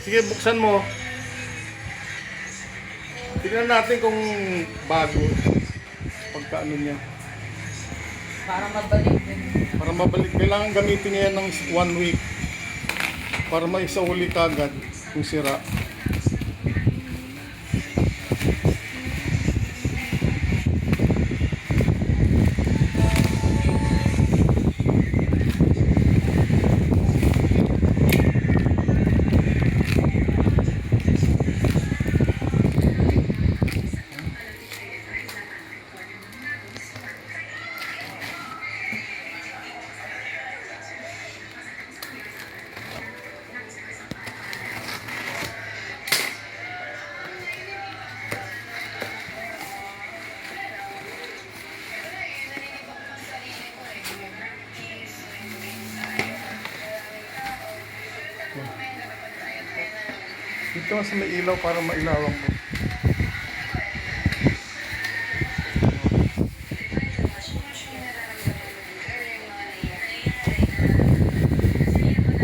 Sige, buksan mo. Tignan natin kung bago. Pagkaano niya. Para mabalik din. Para mabalik. Kailangan gamitin niya yan ng 1 week. Para may isahuli kagad kung sira. Dito sa may ilaw para mailawan ko.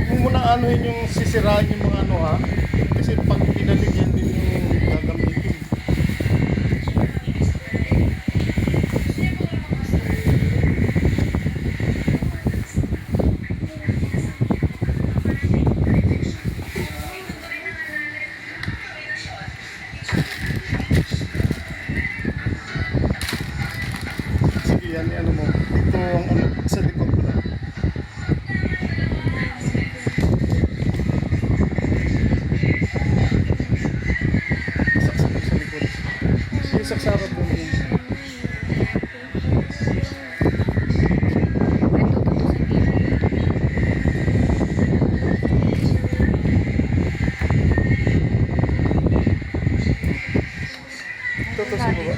Huwag mo na anuhin yung sisiraan yung mga ano ha. Kasi pag pinalik yan din yung gagamitin. Sige yan, ano mo. Ito ang ano, sa likod ko lang. Saksak sa likod. Sige, saksakan mo yun. Ito sa baba.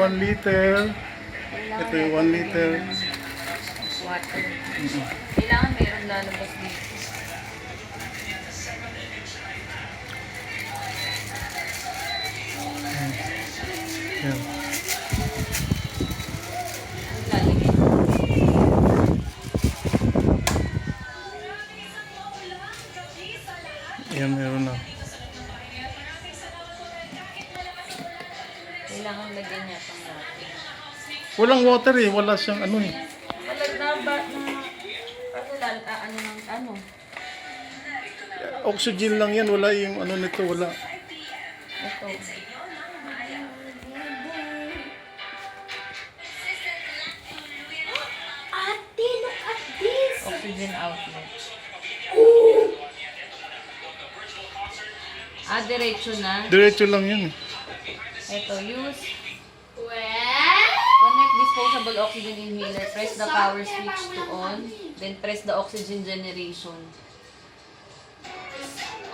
One liter. Ito yung 1 liter. Water. Kailangan mayroong lalabas dito. Yan. Lalagyan. Yan, meron na. Kailangan lagyan niya itong natin. Walang water eh. Wala siyang ano eh. Walag na ba na... ano ng ano? Oxygen lang yan. Wala yung ano nito. Wala. Ito. Ate, look at this! Oxygen outlet. Diretso na. Diretso lang yan eh. Ito, use. Well, Connect disposable oxygen inhaler. Press the power switch to on. Then press the oxygen generation.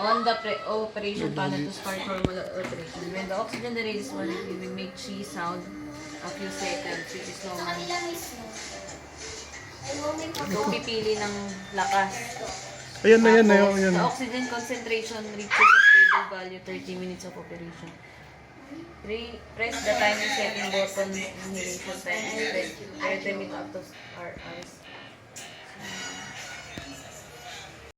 On the operation panel to start normal operation. When the oxygen release will make cheese sound a few seconds, which is normal. ilang is no? I will make a So, pipili ng lakas. Ayan na yan. Tapos, Ayan. the oxygen concentration reaches a stable value 30 minutes of operation. Press the timing setting button inhalation time and press 30 minutes up to hours.